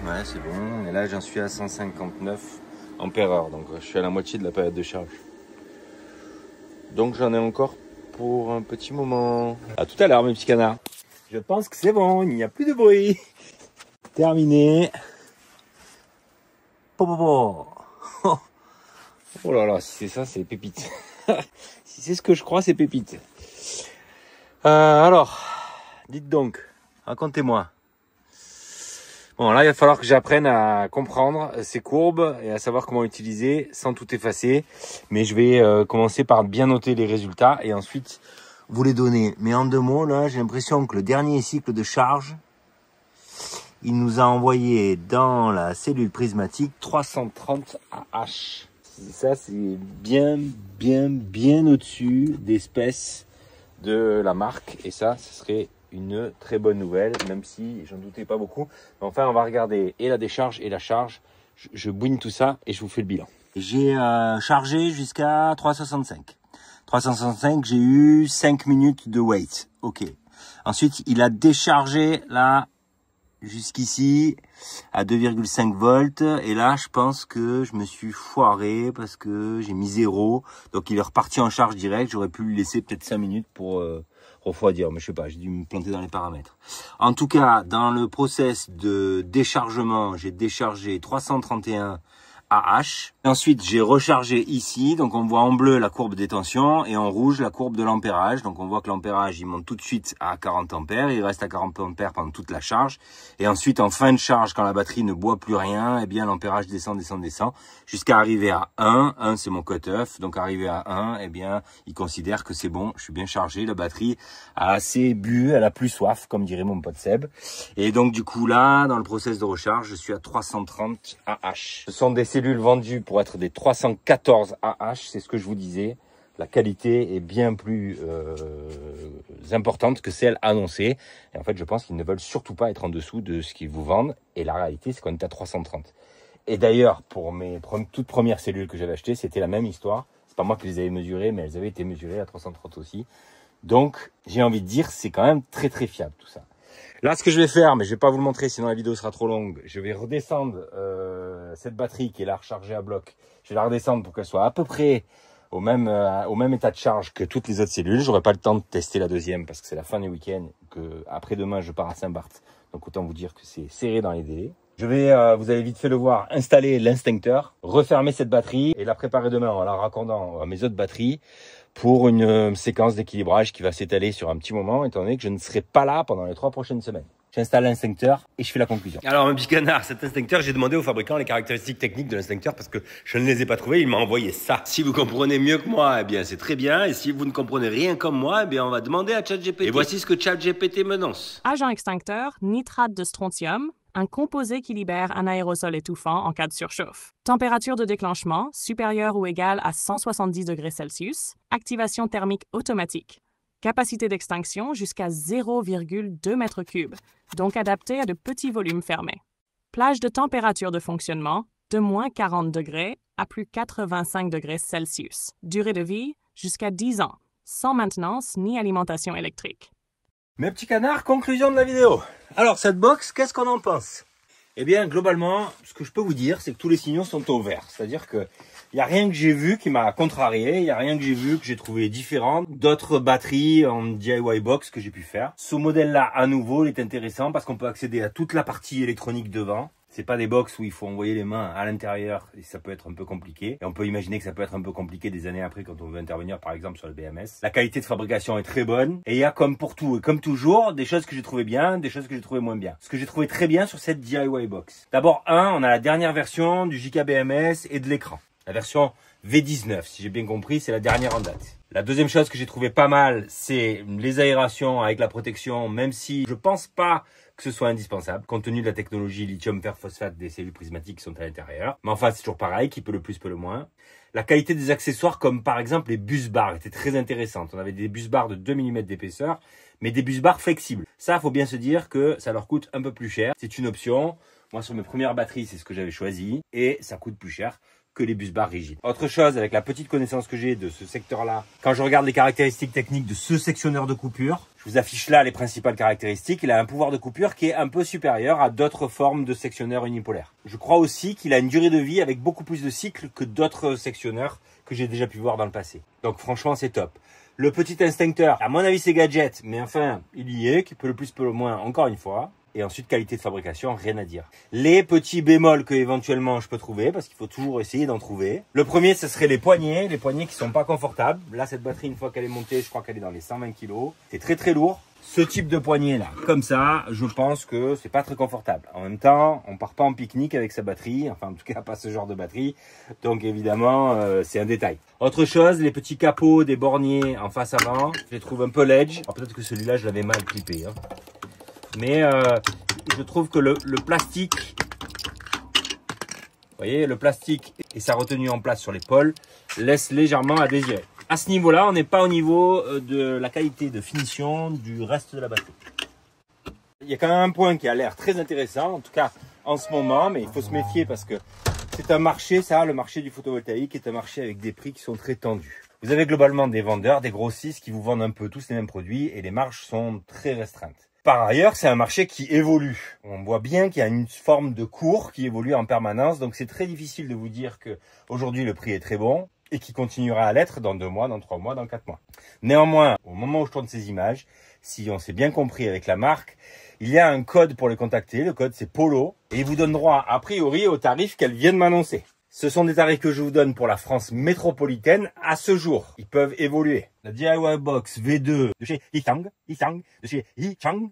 Ouais, c'est bon. Et là, j'en suis à 159 ampères-heure. Donc, je suis à la moitié de la période de charge. Donc, j'en ai encore pour un petit moment. À tout à l'heure, mes petits canards. Je pense que c'est bon. Il n'y a plus de bruit. Terminé. Oh là là, si c'est ça, c'est pépite. Si c'est ce que je crois, c'est pépite. Alors, dites donc, racontez-moi. Bon, là, il va falloir que j'apprenne à comprendre ces courbes et à savoir comment utiliser sans tout effacer. Mais je vais commencer par bien noter les résultats et ensuite vous les donner. Mais en 2 mots, là, j'ai l'impression que le dernier cycle de charge, il nous a envoyé dans la cellule prismatique 330 AH. Ça, c'est bien au-dessus des specs de la marque. Et ça, ce serait une très bonne nouvelle, même si j'en doutais pas beaucoup. Mais enfin, on va regarder et la décharge et la charge. Je bouigne tout ça et je vous fais le bilan. J'ai chargé jusqu'à 365. 365, j'ai eu 5 minutes de wait. Ok. Ensuite, il a déchargé là jusqu'ici à 2,5 volts et là je pense que je me suis foiré parce que j'ai mis 0, donc il est reparti en charge direct. J'aurais pu lui laisser peut-être 5 minutes pour refroidir, mais je sais pas, j'ai dû me planter dans les paramètres. En tout cas, dans le process de déchargement, j'ai déchargé 331 AH. Ensuite, j'ai rechargé ici, donc on voit en bleu la courbe des tensions et en rouge la courbe de l'ampérage. Donc on voit que l'ampérage, il monte tout de suite à 40 ampères, il reste à 40 ampères pendant toute la charge. Et ensuite, en fin de charge, quand la batterie ne boit plus rien, eh bien l'ampérage descend, jusqu'à arriver à 1. 1, c'est mon cut-off. Donc arrivé à 1, eh bien, il considère que c'est bon, je suis bien chargé, la batterie a assez bu, elle a plus soif, comme dirait mon pote Seb. Et donc du coup là, dans le process de recharge, je suis à 330 AH. Ce sont des cellules vendues pour être des 314 AH, c'est ce que je vous disais. La qualité est bien plus importante que celle annoncée. Et en fait, je pense qu'ils ne veulent surtout pas être en dessous de ce qu'ils vous vendent. Et la réalité, c'est qu'on est à 330. Et d'ailleurs, pour mes toutes premières cellules que j'avais achetées, c'était la même histoire. C'est pas moi qui les avais mesurées, mais elles avaient été mesurées à 330 aussi. Donc, j'ai envie de dire, c'est quand même très très fiable tout ça. Là, ce que je vais faire, mais je vais pas vous le montrer, sinon la vidéo sera trop longue. Je vais redescendre cette batterie qui est là rechargée à bloc. Je vais la redescendre pour qu'elle soit à peu près au même état de charge que toutes les autres cellules. J'aurai pas le temps de tester la deuxième parce que c'est la fin du week-end. Que après-demain, je pars à Saint-Barth. Donc autant vous dire que c'est serré dans les délais. Je vais, vous allez vite fait le voir, installer l'instincteur, refermer cette batterie et la préparer demain en la raccordant à mes autres batteries pour une séquence d'équilibrage qui va s'étaler sur un petit moment, étant donné que je ne serai pas là pendant les 3 prochaines semaines. J'installe l'instincteur et je fais la conclusion. Alors, un petit canard, cet instincteur, j'ai demandé au fabricant les caractéristiques techniques de l'instincteur parce que je ne les ai pas trouvées. Il m'a envoyé ça. Si vous comprenez mieux que moi, eh bien, c'est très bien. Et si vous ne comprenez rien comme moi, eh bien, on va demander à ChatGPT. Et voici ce que ChatGPT me lance. Agent extincteur, nitrate de strontium, un composé qui libère un aérosol étouffant en cas de surchauffe. Température de déclenchement supérieure ou égale à 170 degrés Celsius. Activation thermique automatique. Capacité d'extinction jusqu'à 0,2 m3, donc adaptée à de petits volumes fermés. Plage de température de fonctionnement de moins 40 degrés à plus 85 degrés Celsius. Durée de vie jusqu'à 10 ans, sans maintenance ni alimentation électrique. Mes petits canards, conclusion de la vidéo. Alors, cette box, qu'est-ce qu'on en pense? Eh bien, globalement, ce que je peux vous dire, c'est que tous les signaux sont au vert. C'est-à-dire que il n'y a rien que j'ai vu qui m'a contrarié, il n'y a rien que j'ai vu que j'ai trouvé différent d'autres batteries en DIY box que j'ai pu faire. Ce modèle-là, à nouveau, il est intéressant parce qu'on peut accéder à toute la partie électronique devant. C'est pas des box où il faut envoyer les mains à l'intérieur et ça peut être un peu compliqué. Et on peut imaginer que ça peut être un peu compliqué des années après quand on veut intervenir par exemple sur le BMS. La qualité de fabrication est très bonne et il y a comme pour tout et comme toujours des choses que j'ai trouvé bien, des choses que j'ai trouvé moins bien. Ce que j'ai trouvé très bien sur cette DIY box. D'abord, on a la dernière version du JK BMS et de l'écran. La version V19, si j'ai bien compris, c'est la dernière en date. La deuxième chose que j'ai trouvé pas mal, c'est les aérations avec la protection, même si je pense pas que ce soit indispensable, compte tenu de la technologie lithium fer phosphate des cellules prismatiques qui sont à l'intérieur. Mais enfin, c'est toujours pareil, qui peut le plus, peut le moins. La qualité des accessoires, comme par exemple les bus bars, était très intéressante. On avait des bus bars de 2 mm d'épaisseur, mais des bus bars flexibles. Ça, faut bien se dire que ça leur coûte un peu plus cher. C'est une option. Moi, sur mes premières batteries, c'est ce que j'avais choisi, et ça coûte plus cher que les bus bars rigides. Autre chose, avec la petite connaissance que j'ai de ce secteur-là, quand je regarde les caractéristiques techniques de ce sectionneur de coupure, je vous affiche là les principales caractéristiques. Il a un pouvoir de coupure qui est un peu supérieur à d'autres formes de sectionneurs unipolaires. Je crois aussi qu'il a une durée de vie avec beaucoup plus de cycles que d'autres sectionneurs que j'ai déjà pu voir dans le passé. Donc franchement, c'est top. Le petit instincteur, à mon avis, c'est gadget, mais enfin, il y est, qui peut le plus, peut le moins, encore une fois. Et ensuite, qualité de fabrication, rien à dire. Les petits bémols que éventuellement je peux trouver, parce qu'il faut toujours essayer d'en trouver. Le premier, ce serait les poignées qui sont pas confortables. Là, cette batterie, une fois qu'elle est montée, je crois qu'elle est dans les 120 kg. C'est très très lourd. Ce type de poignée là, comme ça, je pense que c'est pas très confortable. En même temps, on part pas en pique-nique avec sa batterie, enfin en tout cas pas ce genre de batterie. Donc évidemment, c'est un détail. Autre chose, les petits capots des borniers en face avant, je les trouve un peu ledge. Peut-être que celui-là, je l'avais mal clippé, hein. Mais je trouve que le plastique, vous voyez, le plastique et sa retenue en place sur l'épaule laisse légèrement à désirer. À ce niveau-là, on n'est pas au niveau de la qualité de finition du reste de la batterie. Il y a quand même un point qui a l'air très intéressant, en tout cas en ce moment, mais il faut se méfier parce que c'est un marché, ça, le marché du photovoltaïque est un marché avec des prix qui sont très tendus. Vous avez globalement des vendeurs, des grossistes qui vous vendent un peu tous les mêmes produits et les marges sont très restreintes. Par ailleurs, c'est un marché qui évolue. On voit bien qu'il y a une forme de cours qui évolue en permanence. Donc, c'est très difficile de vous dire que aujourd'hui le prix est très bon et qu'il continuera à l'être dans 2 mois, dans 3 mois, dans 4 mois. Néanmoins, au moment où je tourne ces images, si on s'est bien compris avec la marque, il y a un code pour les contacter. Le code, c'est POLO. Et il vous donne droit, a priori, au tarif qu'elle vient de m'annoncer. Ce sont des tarifs que je vous donne pour la France métropolitaine à ce jour. Ils peuvent évoluer. La DIY Box V2 de chez Yichang, de chez Yichang,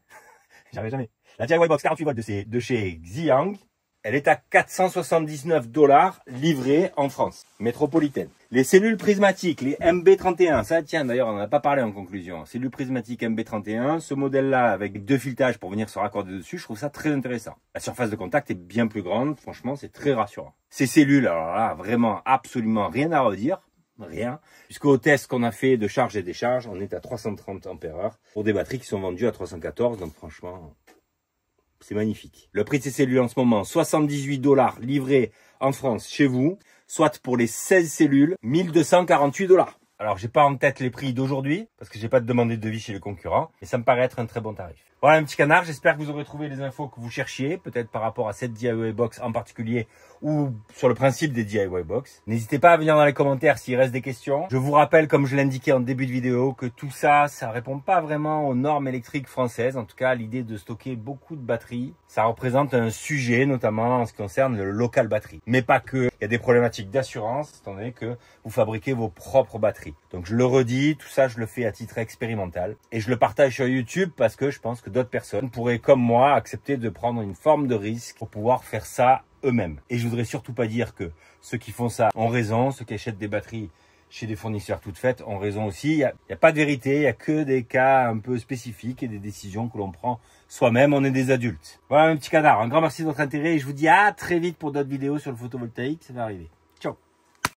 j'arrive jamais. La DIY Box 48 volts de chez Xiang, elle est à 479 $ livrée en France métropolitaine. Les cellules prismatiques, les MB31, ça tiens d'ailleurs on n'en a pas parlé en conclusion. Cellules prismatiques MB31, ce modèle-là avec 2 filetages pour venir se raccorder dessus, je trouve ça très intéressant. La surface de contact est bien plus grande, franchement c'est très rassurant. Ces cellules, alors là, vraiment absolument rien à redire. Rien, puisqu'au test qu'on a fait de charge et décharge, on est à 330 ampères-heure pour des batteries qui sont vendues à 314, donc franchement, c'est magnifique. Le prix de ces cellules en ce moment, 78 $ livrés en France chez vous, soit pour les 16 cellules, 1248 $. Alors, j'ai pas en tête les prix d'aujourd'hui, parce que j'ai pas demandé de devis chez les concurrents, mais ça me paraît être un très bon tarif. Voilà un petit canard, j'espère que vous aurez trouvé les infos que vous cherchiez, peut-être par rapport à cette DIY Box en particulier, ou sur le principe des DIY Box. N'hésitez pas à venir dans les commentaires s'il reste des questions. Je vous rappelle, comme je l'indiquais en début de vidéo, que tout ça, ça répond pas vraiment aux normes électriques françaises. En tout cas, l'idée de stocker beaucoup de batteries, ça représente un sujet, notamment en ce qui concerne le local batterie. Mais pas que. Il y a des problématiques d'assurance, étant donné que vous fabriquez vos propres batteries. Donc je le redis, tout ça, je le fais à titre expérimental. Et je le partage sur YouTube parce que je pense que d'autres personnes pourraient, comme moi, accepter de prendre une forme de risque pour pouvoir faire ça eux-mêmes. Et je voudrais surtout pas dire que ceux qui font ça ont raison, ceux qui achètent des batteries chez des fournisseurs toutes faites ont raison aussi. Il y a pas de vérité, il y a que des cas un peu spécifiques et des décisions que l'on prend soi-même. On est des adultes. Voilà un petit canard. Un grand merci de votre intérêt et je vous dis à très vite pour d'autres vidéos sur le photovoltaïque. Ça va arriver.